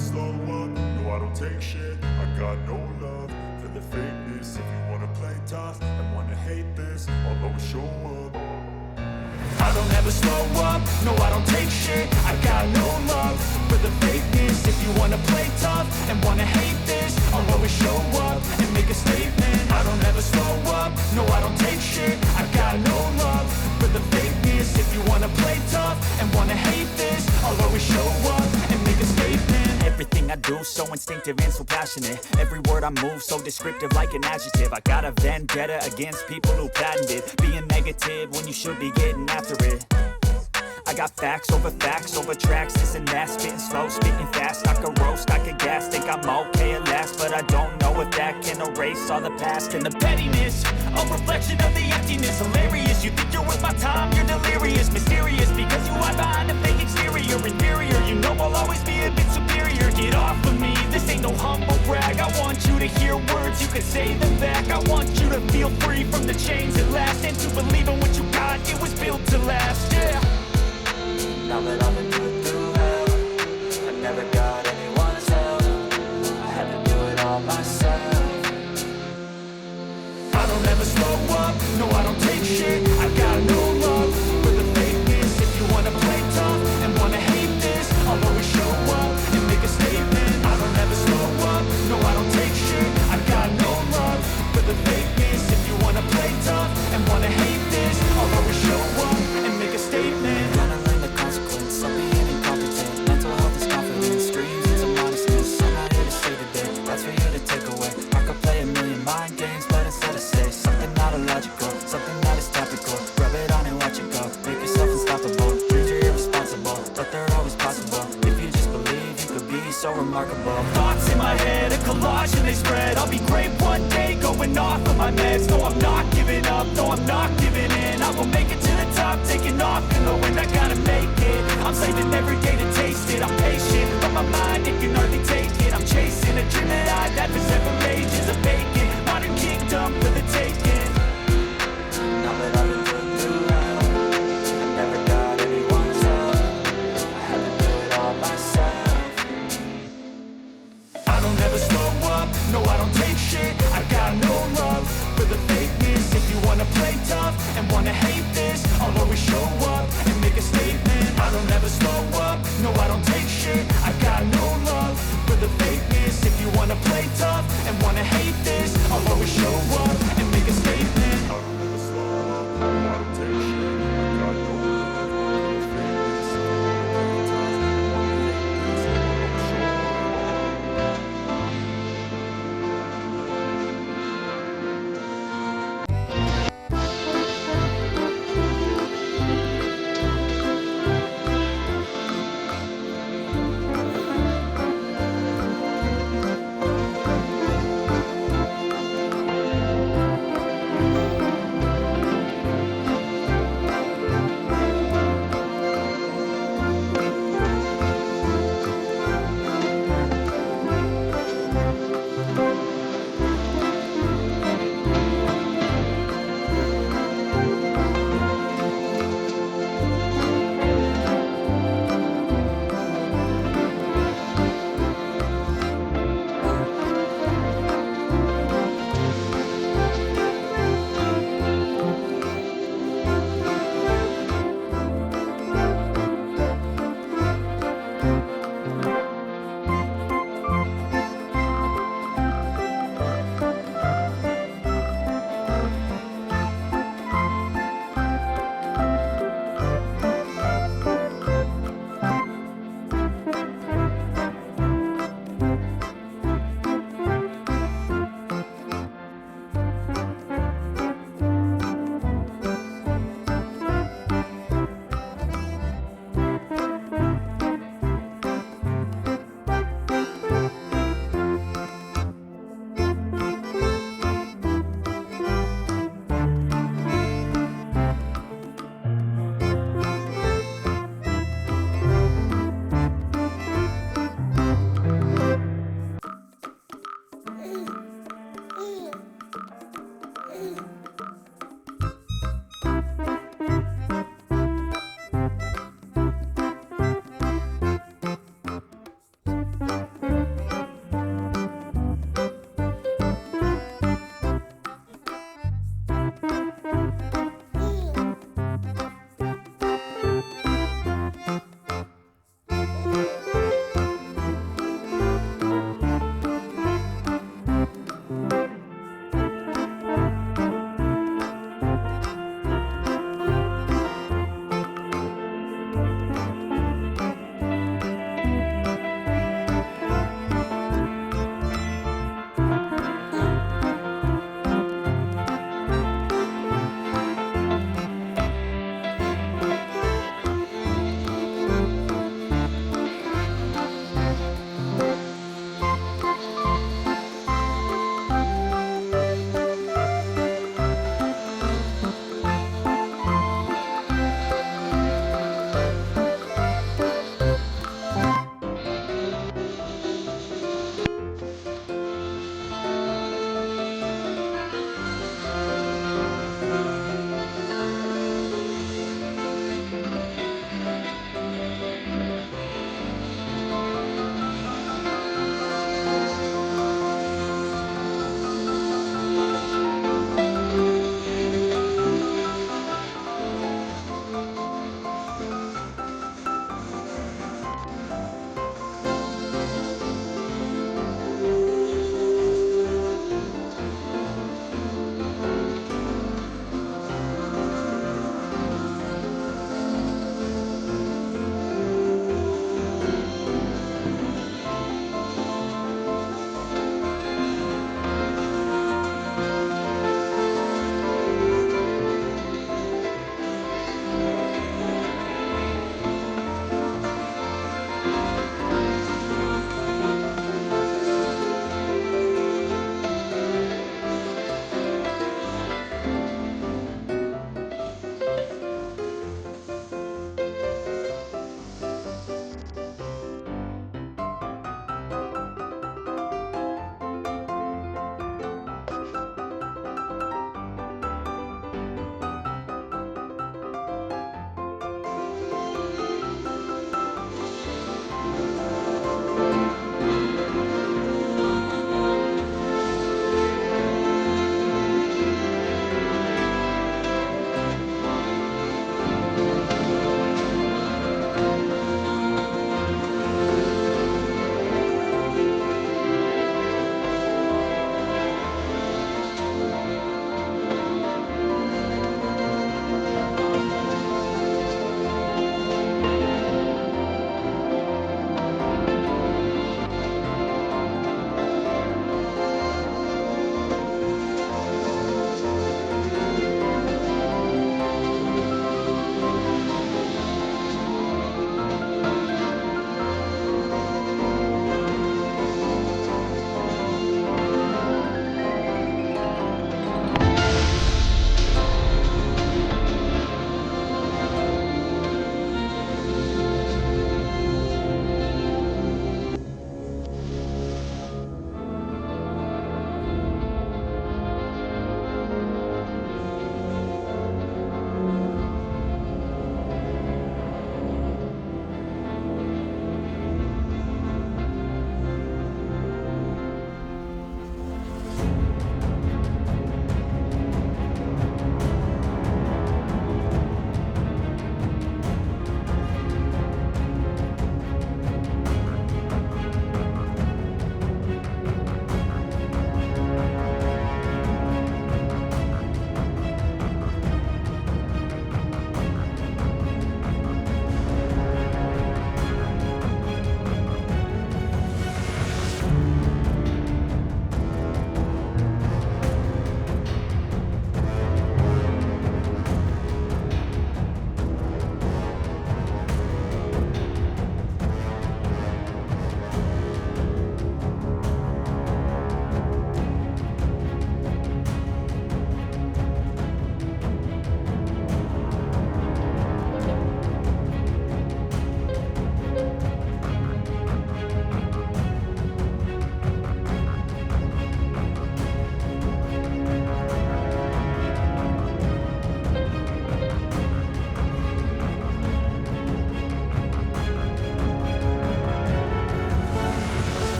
slow up, no I don't take shit. I got no love for the fakeness. If you wanna play tough and wanna hate this, I'll always show up. I don't ever slow up, no I don't take shit. I got no love for the fakeness. If you wanna play tough and wanna hate this, I'll always show up and make a statement. I don't ever slow up, no I don't take shit. I got no love for the fakeness. If you wanna play tough and wanna hate this, I'll always show up and make a statement. Everything I do so instinctive and so passionate. Every word I move so descriptive like an adjective. I got a vendetta against people who patented being negative when you should be getting after it. I got facts over tracks, this and that. Spitting slow, speaking fast, I could roast, I could gas. Think I'm okay at last, but I don't know if that can erase all the past. And the pettiness, a reflection of the emptiness. Hilarious, you think you're worth my time, you're delirious. Mysterious, because you hide behind a fake exterior. Inferior, you know I'll always be a bit superior. Get off of me, this ain't no humble brag. I want you to hear words, you can say them back. I want you to feel free from the chains at last, and to believe in what you got, it was built to last, yeah. Now that I've been through hell, I never got anyone's help. I had to do it all myself. I don't ever slow up, no I don't take shit. I got no love for the fakeness. If you wanna play tough and wanna hate this, I'll always show up and make a statement. I don't ever slow up, no I don't take shit. I got no love for the fakeness. If you wanna play tough and wanna hate this, I'll always show up and make a statement. Of being incompetent. Mental health is confidence, dreams into modestness. I'm not here to save the day, that's for you to take away. I could play a million mind games, but instead I say something not illogical, something that is topical. Rub it on and watch it go, make yourself unstoppable. Dreams are irresponsible, but they're always possible. If you just believe, you could be so remarkable. Thoughts in my head, a collage and they spread. I'll be great one day, going off of my meds. No, I'm not giving up, no, I'm not giving in. I will make it to the top, taking off in the wind, I gotta make it. I'm saving every day to taste it. I'm patient, but my mind, it can hardly take it. I'm chasing a dream that I've had for